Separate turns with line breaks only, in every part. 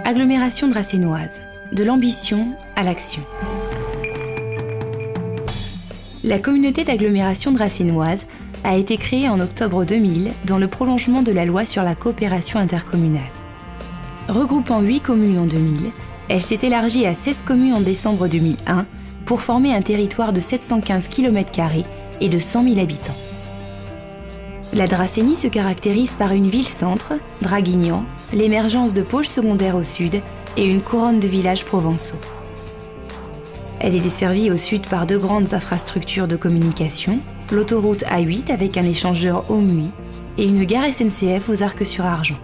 Agglomération dracénoise, de l'ambition à l'action. La communauté d'agglomération dracénoise a été créée en octobre 2000 dans le prolongement de la loi sur la coopération intercommunale. Regroupant 8 communes en 2000, elle s'est élargie à 16 communes en décembre 2001 pour former un territoire de 715 km² et de 100 000 habitants. La Dracénie se caractérise par une ville-centre, Draguignan, l'émergence de pôles secondaires au sud et une couronne de villages provençaux. Elle est desservie au sud par 2 grandes infrastructures de communication, l'autoroute A8 avec un échangeur au Muy et une gare SNCF aux Arcs-sur-Argent.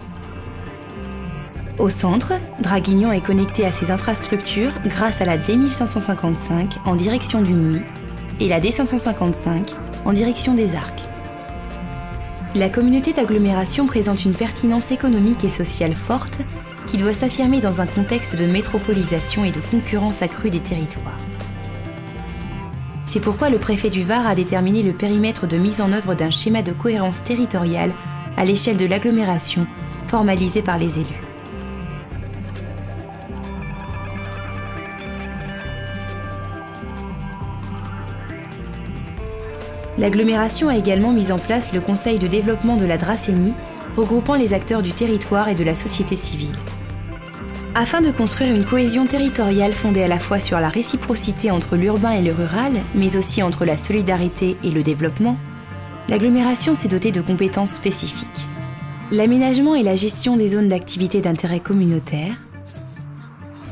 Au centre, Draguignan est connecté à ces infrastructures grâce à la D1555 en direction du Muy et la D555 en direction des Arcs. La communauté d'agglomération présente une pertinence économique et sociale forte qui doit s'affirmer dans un contexte de métropolisation et de concurrence accrue des territoires. C'est pourquoi le préfet du Var a déterminé le périmètre de mise en œuvre d'un schéma de cohérence territoriale à l'échelle de l'agglomération, formalisé par les élus. L'agglomération a également mis en place le Conseil de développement de la Dracénie, regroupant les acteurs du territoire et de la société civile. Afin de construire une cohésion territoriale fondée à la fois sur la réciprocité entre l'urbain et le rural, mais aussi entre la solidarité et le développement, l'agglomération s'est dotée de compétences spécifiques. L'aménagement et la gestion des zones d'activité d'intérêt communautaire,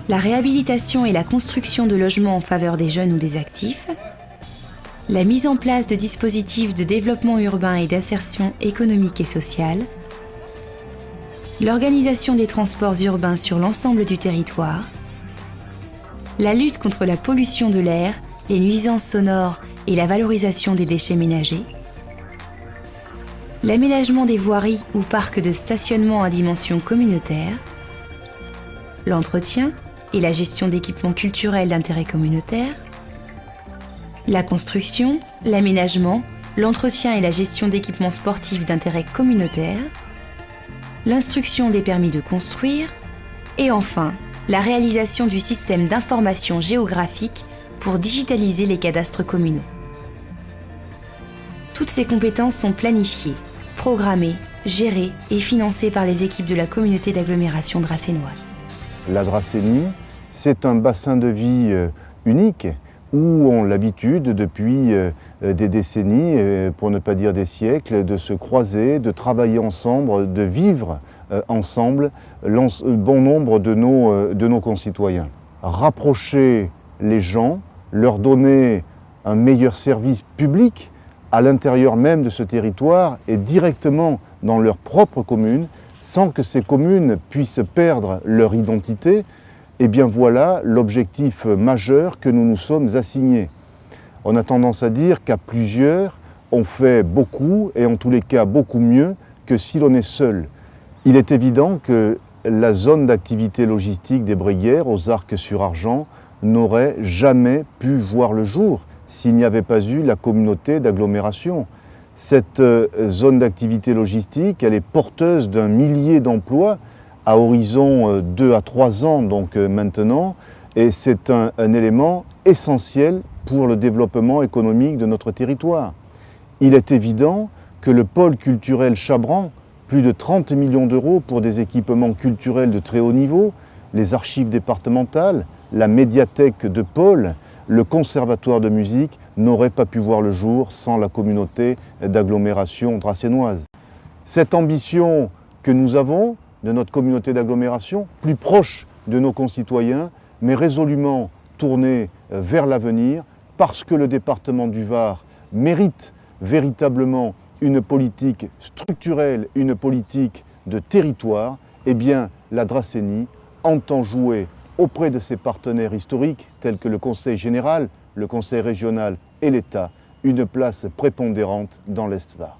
la réhabilitation et la construction de logements en faveur des jeunes ou des actifs, la mise en place de dispositifs de développement urbain et d'insertion économique et sociale, l'organisation des transports urbains sur l'ensemble du territoire, la lutte contre la pollution de l'air, les nuisances sonores et la valorisation des déchets ménagers, l'aménagement des voiries ou parcs de stationnement à dimension communautaire, l'entretien et la gestion d'équipements culturels d'intérêt communautaire, la construction, l'aménagement, l'entretien et la gestion d'équipements sportifs d'intérêt communautaire, l'instruction des permis de construire, et enfin, la réalisation du système d'information géographique pour digitaliser les cadastres communaux. Toutes ces compétences sont planifiées, programmées, gérées et financées par les équipes de la communauté d'agglomération dracénoise.
La Dracénie, c'est un bassin de vie unique où ont l'habitude depuis des décennies, pour ne pas dire des siècles, de se croiser, de travailler ensemble, de vivre ensemble bon nombre de nos concitoyens. Rapprocher les gens, leur donner un meilleur service public à l'intérieur même de ce territoire et directement dans leur propre commune, sans que ces communes puissent perdre leur identité. Eh bien voilà l'objectif majeur que nous nous sommes assignés. On a tendance à dire qu'à plusieurs, on fait beaucoup et en tous les cas beaucoup mieux que si l'on est seul. Il est évident que la zone d'activité logistique des Bruyères aux Arcs-sur-Argent n'aurait jamais pu voir le jour s'il n'y avait pas eu la communauté d'agglomération. Cette zone d'activité logistique, elle est porteuse d'un millier d'emplois à horizon 2 à 3 ans donc maintenant, et c'est un élément essentiel pour le développement économique de notre territoire. Il est évident que le pôle culturel Chabran, plus de 30 millions d'euros pour des équipements culturels de très haut niveau, les archives départementales, la médiathèque de pôle, le conservatoire de musique n'auraient pas pu voir le jour sans la communauté d'agglomération dracénoise. Cette ambition que nous avons de notre communauté d'agglomération, plus proche de nos concitoyens, mais résolument tournée vers l'avenir, parce que le département du Var mérite véritablement une politique structurelle, une politique de territoire, eh bien la Dracénie entend jouer auprès de ses partenaires historiques, tels que le Conseil général, le Conseil régional et l'État, une place prépondérante dans l'Est-Var.